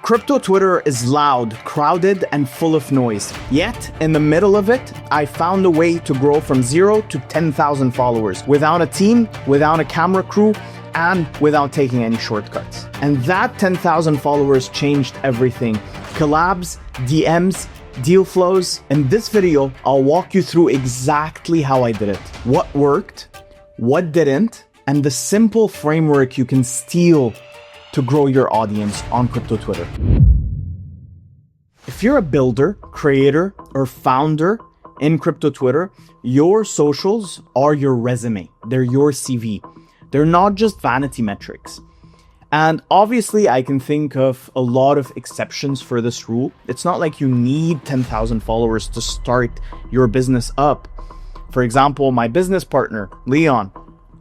Crypto Twitter is loud, crowded, and full of noise. Yet, in the middle of it, I found a way to grow from 0 to 10,000 followers without a team, without a camera crew, and without taking any shortcuts. And that 10,000 followers changed everything. Collabs, DMs, deal flows. In this video, I'll walk you through exactly how I did it, what worked, what didn't, and the simple framework you can steal to grow your audience on crypto Twitter. If you're a builder, creator, or founder in crypto Twitter, your socials are your resume. They're your CV. They're not just vanity metrics. And obviously, I can think of a lot of exceptions for this rule. It's not like you need 10,000 followers to start your business up. For example, my business partner, Leon,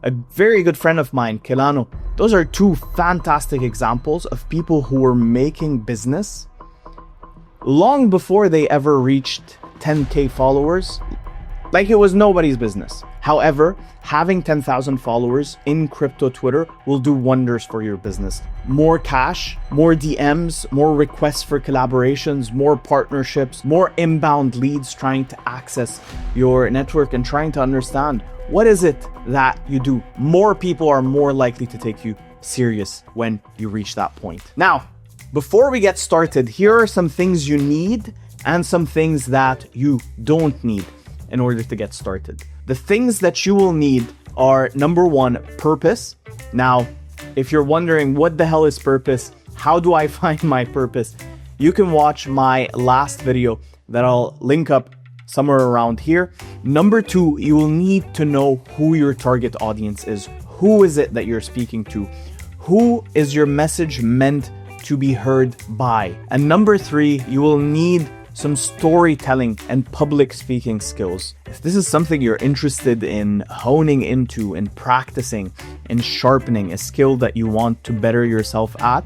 a very good friend of mine, Kelano. Those are two fantastic examples of people who were making business long before they ever reached 10K followers, like it was nobody's business. However, having 10,000 followers in crypto Twitter will do wonders for your business. More cash, more DMs, more requests for collaborations, more partnerships, more inbound leads trying to access your network and trying to understand what is it that you do. More people are more likely to take you serious when you reach that point. Now, before we get started, here are some things you need and some things that you don't need in order to get started. The things that you will need are, number one, purpose. Now, if you're wondering what the hell is purpose, how do I find my purpose? You can watch my last video that I'll link up somewhere around here. Number two, you will need to know who your target audience is. Who is it that you're speaking to? Who is your message meant to be heard by? And number three, you will need some storytelling and public speaking skills. If this is something you're interested in honing into and practicing and sharpening, a skill that you want to better yourself at,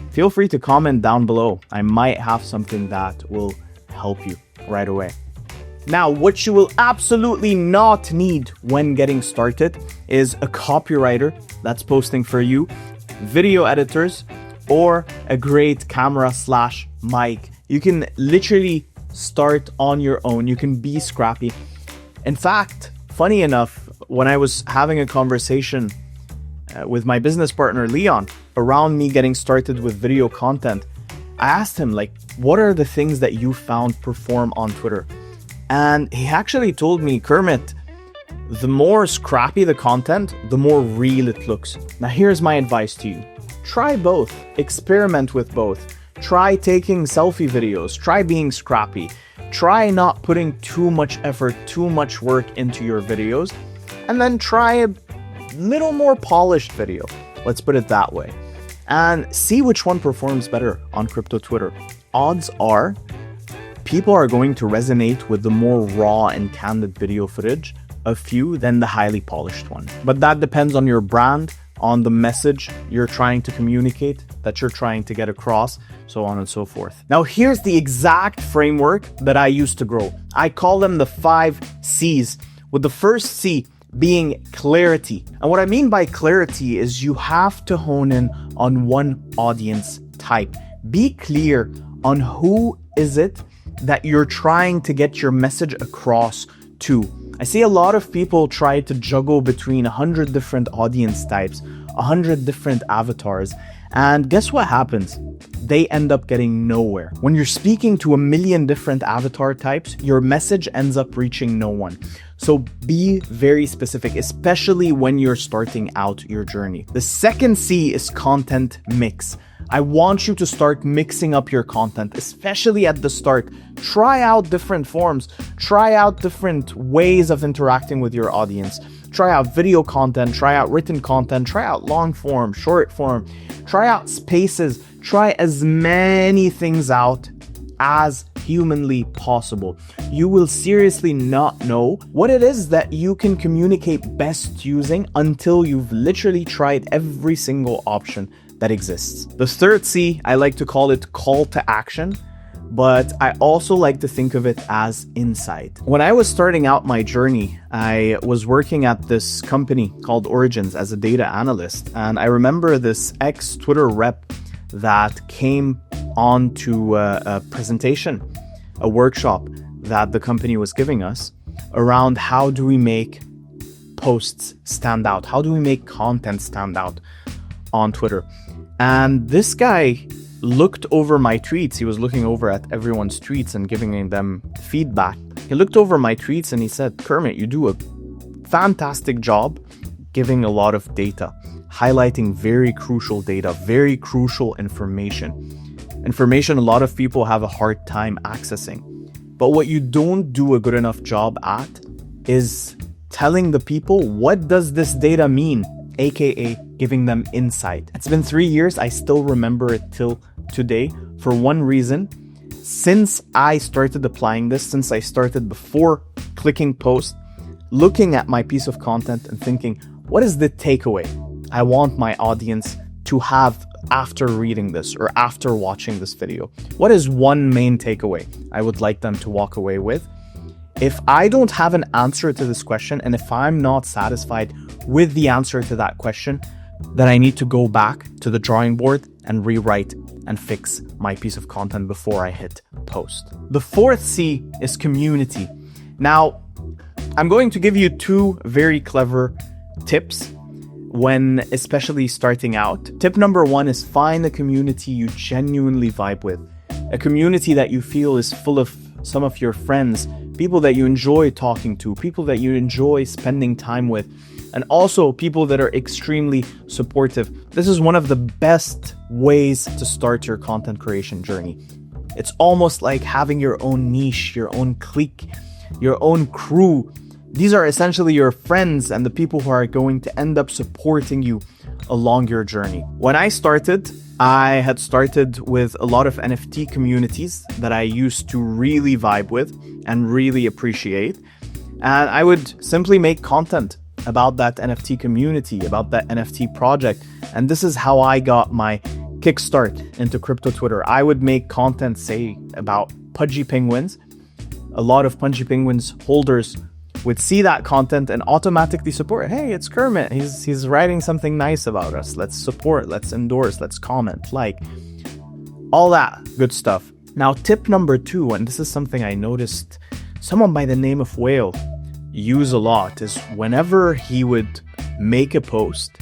feel free to comment down below. I might have something that will help you right away. Now, what you will absolutely not need when getting started is a copywriter that's posting for you, video editors, or a great camera/mic. You can literally start on your own. You can be scrappy. In fact, funny enough, when I was having a conversation with my business partner, Leon, around me getting started with video content, I asked him, what are the things that you found perform on Twitter? And he actually told me, Kermit, the more scrappy the content, the more real it looks. Now, here's my advice to you. Try both. Experiment with both. Try taking selfie videos. Try being scrappy. Try not putting too much effort, too much work into your videos. And then try a little more polished video. Let's put it that way. And see which one performs better on crypto Twitter. Odds are people are going to resonate with the more raw and candid video footage of you than the highly polished one. But that depends on your brand, on the message you're trying to communicate, that you're trying to get across, so on and so forth. Now, here's the exact framework that I used to grow. I call them the 5 C's, with the first C being clarity. And what I mean by clarity is you have to hone in on one audience type. Be clear on who is it that you're trying to get your message across to. I see a lot of people try to juggle between 100 different audience types, 100 different avatars, and guess what happens? They end up getting nowhere. When you're speaking to 1 million different avatar types, your message ends up reaching no one. So be very specific, especially when you're starting out your journey. The second C is content mix. I want you to start mixing up your content, especially at the start. Try out different forms. Try out different ways of interacting with your audience. Try out video content, try out written content, try out long form, short form, try out spaces. Try as many things out as humanly possible. You will seriously not know what it is that you can communicate best using until you've literally tried every single option that exists. The third C, I like to call it call to action, but I also like to think of it as insight. When I was starting out my journey, I was working at this company called Origins as a data analyst, and I remember this ex-Twitter rep that came onto a presentation, a workshop that the company was giving us around how do we make posts stand out? How do we make content stand out on Twitter? And this guy looked over my tweets. He was looking over at everyone's tweets and giving them feedback. He looked over my tweets and he said, Kermit, you do a fantastic job giving a lot of data, highlighting very crucial data, very crucial information a lot of people have a hard time accessing. But what you don't do a good enough job at is telling the people, what does this data mean? AKA giving them insight. It's been 3 years. I still remember it till today for one reason. Since I started applying this, since I started before clicking post, looking at my piece of content and thinking, what is the takeaway I want my audience to have after reading this or after watching this video? What is one main takeaway I would like them to walk away with? If I don't have an answer to this question, and if I'm not satisfied with the answer to that question, then I need to go back to the drawing board and rewrite and fix my piece of content before I hit post. The fourth C is community. Now, I'm going to give you 2 very clever tips when especially starting out. Tip number 1 is find a community you genuinely vibe with. A community that you feel is full of some of your friends, people that you enjoy talking to, people that you enjoy spending time with, and also people that are extremely supportive. This is one of the best ways to start your content creation journey. It's almost like having your own niche, your own clique, your own crew. These are essentially your friends and the people who are going to end up supporting you along your journey. When I had started with a lot of NFT communities that I used to really vibe with and really appreciate. And I would simply make content about that NFT community, about that NFT project. And this is how I got my kickstart into crypto Twitter. I would make content, say, about Pudgy Penguins. A lot of Pudgy Penguins holders would see that content and automatically support. Hey, it's Kermit. He's writing something nice about us. Let's support, let's endorse, let's comment, like, all that good stuff. Now, tip number 2, and this is something I noticed someone by the name of Whale use a lot, is whenever he would make a post,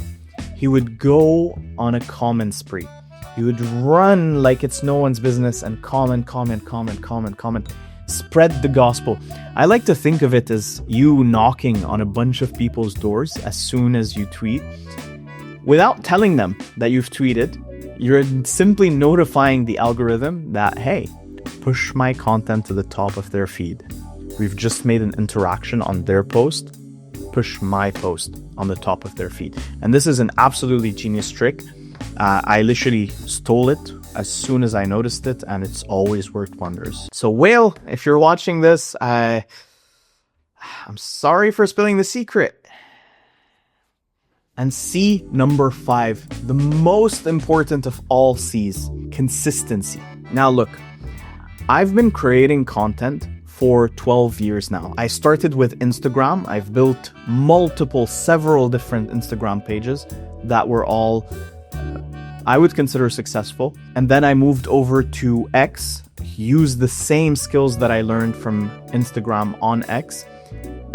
he would go on a comment spree. He would run like it's no one's business and comment. Spread the gospel. I like to think of it as you knocking on a bunch of people's doors as soon as you tweet. Without telling them that you've tweeted, you're simply notifying the algorithm that, hey, push my content to the top of their feed. We've just made an interaction on their post. Push my post on the top of their feed. And this is an absolutely genius trick. I literally stole it as soon as I noticed it, and it's always worked wonders. So Whale, if you're watching this, I'm sorry for spilling the secret. And C number 5, the most important of all C's, consistency. Now look, I've been creating content for 12 years now. I started with Instagram. I've built several different Instagram pages that were all I would consider successful. And then I moved over to X, used the same skills that I learned from Instagram on X.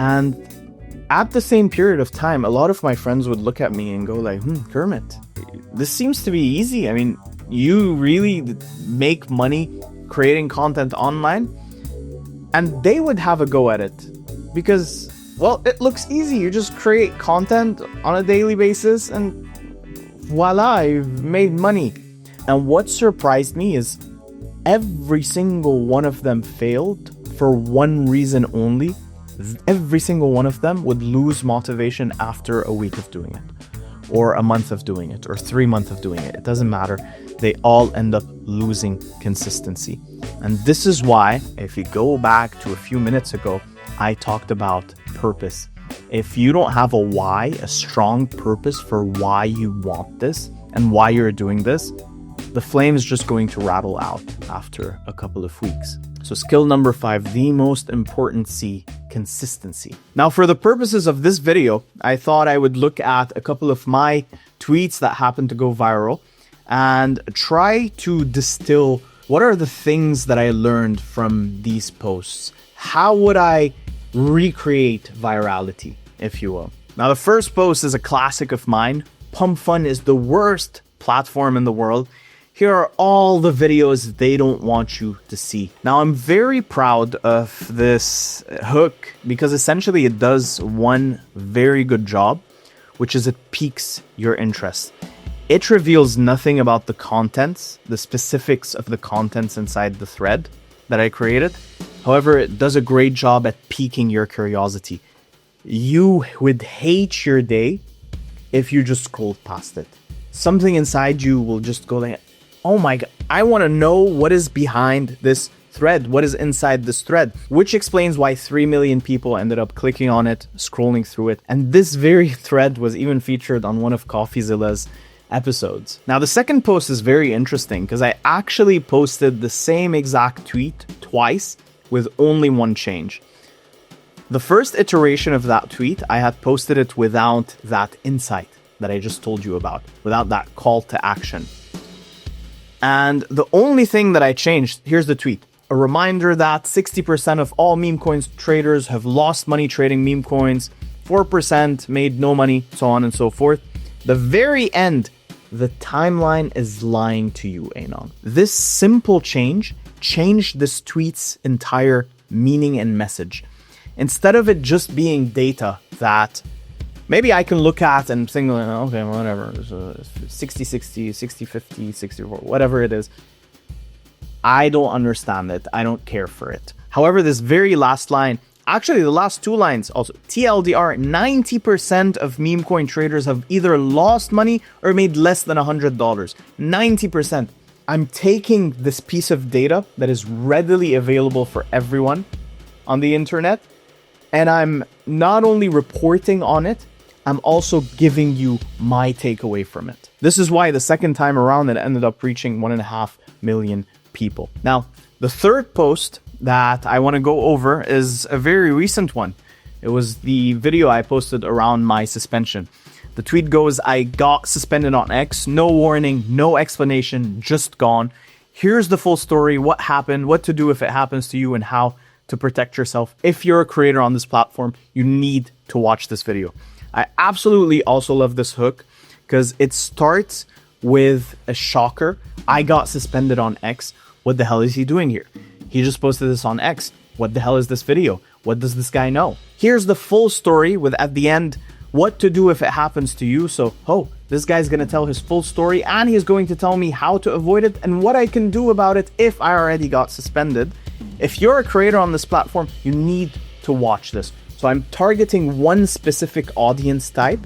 And at the same period of time, a lot of my friends would look at me and go like, Kermit, this seems to be easy. I mean, you really make money creating content online? And they would have a go at it because, well, it looks easy. You just create content on a daily basis and voila, you've made money. And what surprised me is every single one of them failed for one reason only. Every single one of them would lose motivation after a week of doing it, or a month of doing it, or 3 months of doing it. It doesn't matter. They all end up losing consistency. And this is why, if you go back to a few minutes ago, I talked about purpose. If you don't have a why, a strong purpose for why you want this and why you're doing this, the flame is just going to rattle out after a couple of weeks. So skill number 5, the most important C, consistency. Now, for the purposes of this video, I thought I would look at a couple of my tweets that happened to go viral and try to distill what are the things that I learned from these posts. How would I recreate virality, if you will? Now, the first post is a classic of mine. Pump Fun is the worst platform in the world. Here are all the videos they don't want you to see. Now, I'm very proud of this hook because essentially it does one very good job, which is it piques your interest. It reveals nothing about the contents, the specifics of the contents inside the thread that I created. However, it does a great job at piquing your curiosity. You would hate your day if you just scrolled past it. Something inside you will just go like, oh my God, I want to know what is behind this thread, what is inside this thread, which explains why 3 million people ended up clicking on it, scrolling through it. And this very thread was even featured on one of CoffeeZilla's episodes. Now, the second post is very interesting because I actually posted the same exact tweet twice with only one change. The first iteration of that tweet, I had posted it without that insight that I just told you about, without that call to action. And the only thing that I changed, here's the tweet. A reminder that 60% of all meme coins traders have lost money trading meme coins, 4% made no money, so on and so forth. The very end, the timeline is lying to you, Anon. This simple change changed this tweet's entire meaning and message. Instead of it just being data that maybe I can look at and think, okay, whatever, 60-60, 60-50, 64, whatever it is. I don't understand it. I don't care for it. However, this very last line, actually the last two lines also, TLDR, 90% of meme coin traders have either lost money or made less than $100. 90%. I'm taking this piece of data that is readily available for everyone on the internet, and I'm not only reporting on it, I'm also giving you my takeaway from it. This is why the second time around it ended up reaching 1.5 million people. Now, the third post that I want to go over is a very recent one. It was the video I posted around my suspension. The tweet goes, I got suspended on X, no warning, no explanation, just gone. Here's the full story, what happened, what to do if it happens to you, and how to protect yourself. If you're a creator on this platform, you need to watch this video. I absolutely also love this hook because it starts with a shocker. I got suspended on X. What the hell is he doing here? He just posted this on X. What the hell is this video? What does this guy know? Here's the full story with at the end, what to do if it happens to you. So, this guy's going to tell his full story and he's going to tell me how to avoid it and what I can do about it if I already got suspended. If you're a creator on this platform, you need to watch this. So I'm targeting one specific audience type,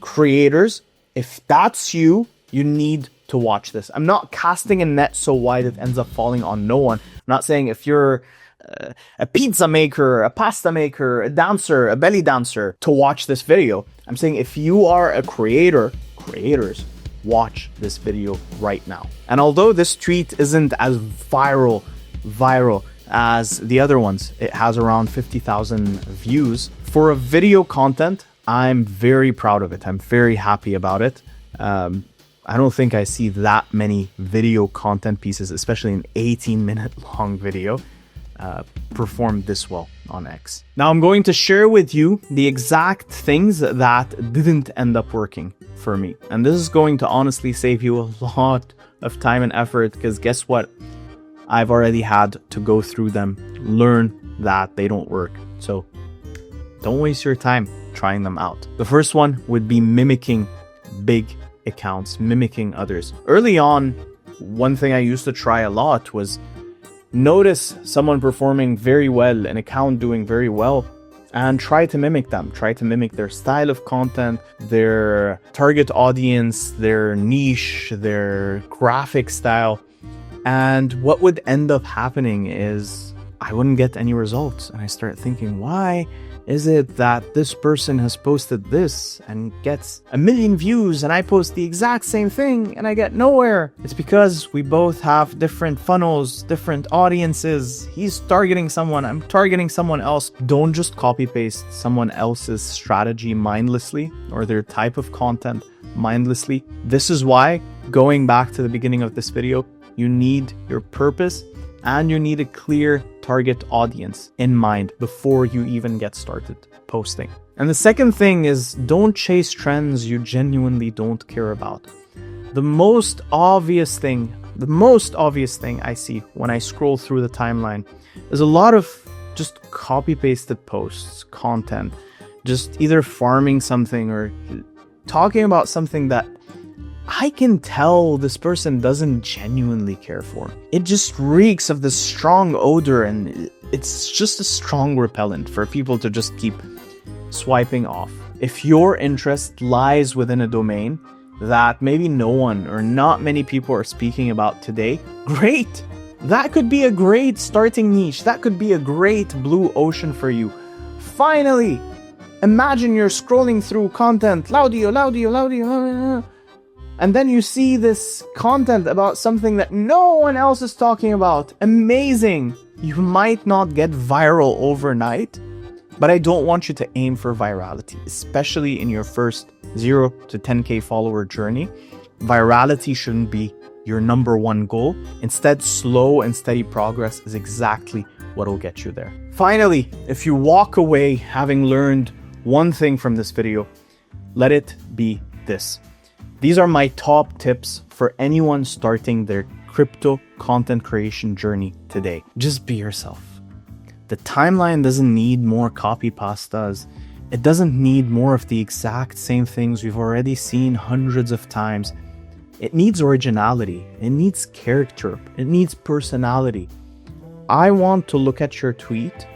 creators. If that's you, you need to watch this. I'm not casting a net so wide it ends up falling on no one. I'm not saying if you're a pizza maker, a pasta maker, a dancer, a belly dancer, to watch this video. I'm saying if you are a creator, creators, watch this video right now. And although this tweet isn't as viral as the other ones, it has around 50,000 views. For a video content, I'm very proud of it. I'm very happy about it. I don't think I see that many video content pieces, especially an 18-minute long video, perform this well on X. Now I'm going to share with you the exact things that didn't end up working for me. And this is going to honestly save you a lot of time and effort because guess what? I've already had to go through them, learn that they don't work. So don't waste your time trying them out. The first one would be mimicking big accounts, mimicking others. Early on, one thing I used to try a lot was notice someone performing very well, an account doing very well, and try to mimic them. Try to mimic their style of content, their target audience, their niche, their graphic style. And what would end up happening is I wouldn't get any results. And I start thinking, why is it that this person has posted this and gets 1 million views and I post the exact same thing and I get nowhere? It's because we both have different funnels, different audiences. He's targeting someone, I'm targeting someone else. Don't just copy paste someone else's strategy mindlessly or their type of content mindlessly. This is why Going back to the beginning of this video, you need your purpose and you need a clear target audience in mind before you even get started posting. And the second thing is, don't chase trends you genuinely don't care about. The most obvious thing I see when I scroll through the timeline is a lot of just copy-pasted posts, content, just either farming something or talking about something that I can tell this person doesn't genuinely care for. It just reeks of this strong odor, and it's just a strong repellent for people to just keep swiping off. If your interest lies within a domain that maybe no one or not many people are speaking about today, great! That could be a great starting niche. That could be a great blue ocean for you. Finally! Imagine you're scrolling through content, Laudio, and then you see this content about something that no one else is talking about. Amazing! You might not get viral overnight, but I don't want you to aim for virality, especially in your first 0 to 10K follower journey. Virality shouldn't be your number one goal. Instead, slow and steady progress is exactly what will get you there. Finally, if you walk away having learned one thing from this video, let it be this. These are my top tips for anyone starting their crypto content creation journey today. Just be yourself. The timeline doesn't need more copy pastas. It doesn't need more of the exact same things we've already seen hundreds of times. It needs originality. It needs character. It needs personality. I want to look at your tweet,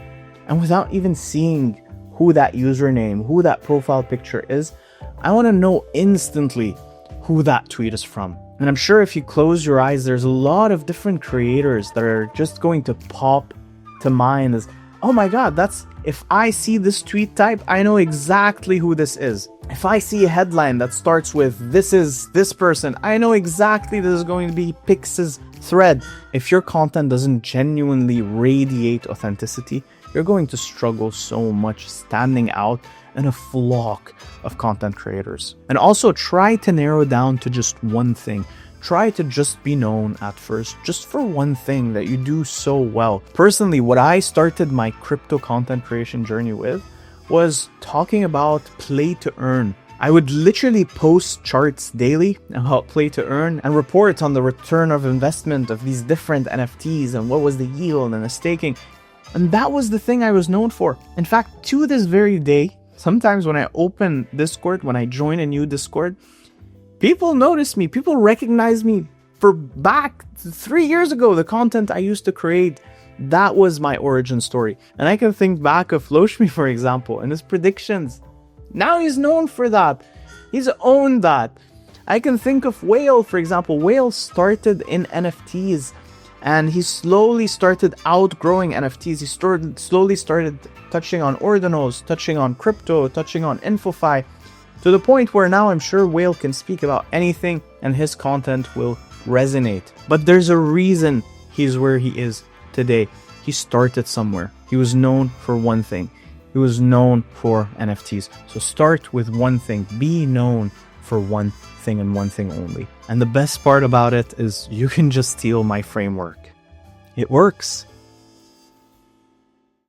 and without even seeing who that username, who that profile picture is, I want to know instantly who that tweet is from. And I'm sure if you close your eyes, there's a lot of different creators that are just going to pop to mind as, oh my god, if I see this tweet type, I know exactly who this is. If I see a headline that starts with, this is this person, I know exactly this is going to be Pix's thread. If your content doesn't genuinely radiate authenticity, you're going to struggle so much standing out in a flock of content creators. And also try to narrow down to just one thing. Try to just be known at first, just for one thing that you do so well. Personally, what I started my crypto content creation journey with was talking about play to earn. I would literally post charts daily about play to earn and report on the return of investment of these different NFTs and what was the yield and the staking. And that was the thing I was known for. In fact, to this very day, sometimes when I open Discord, when I join a new Discord, people notice me, people recognize me for back 3 years ago, the content I used to create. That was my origin story. And I can think back of Loshmi, for example, and his predictions. Now he's known for that. He's owned that. I can think of Whale, for example. Whale started in NFTs and he slowly started outgrowing NFTs. He slowly started touching on ordinals, touching on crypto, touching on InfoFi, to the point where now I'm sure Whale can speak about anything and his content will resonate. But there's a reason he's where he is today. He started somewhere. He was known for one thing. He was known for NFTs. So start with one thing. Be known for one thing and one thing only. And the best part about it is you can just steal my framework. It works.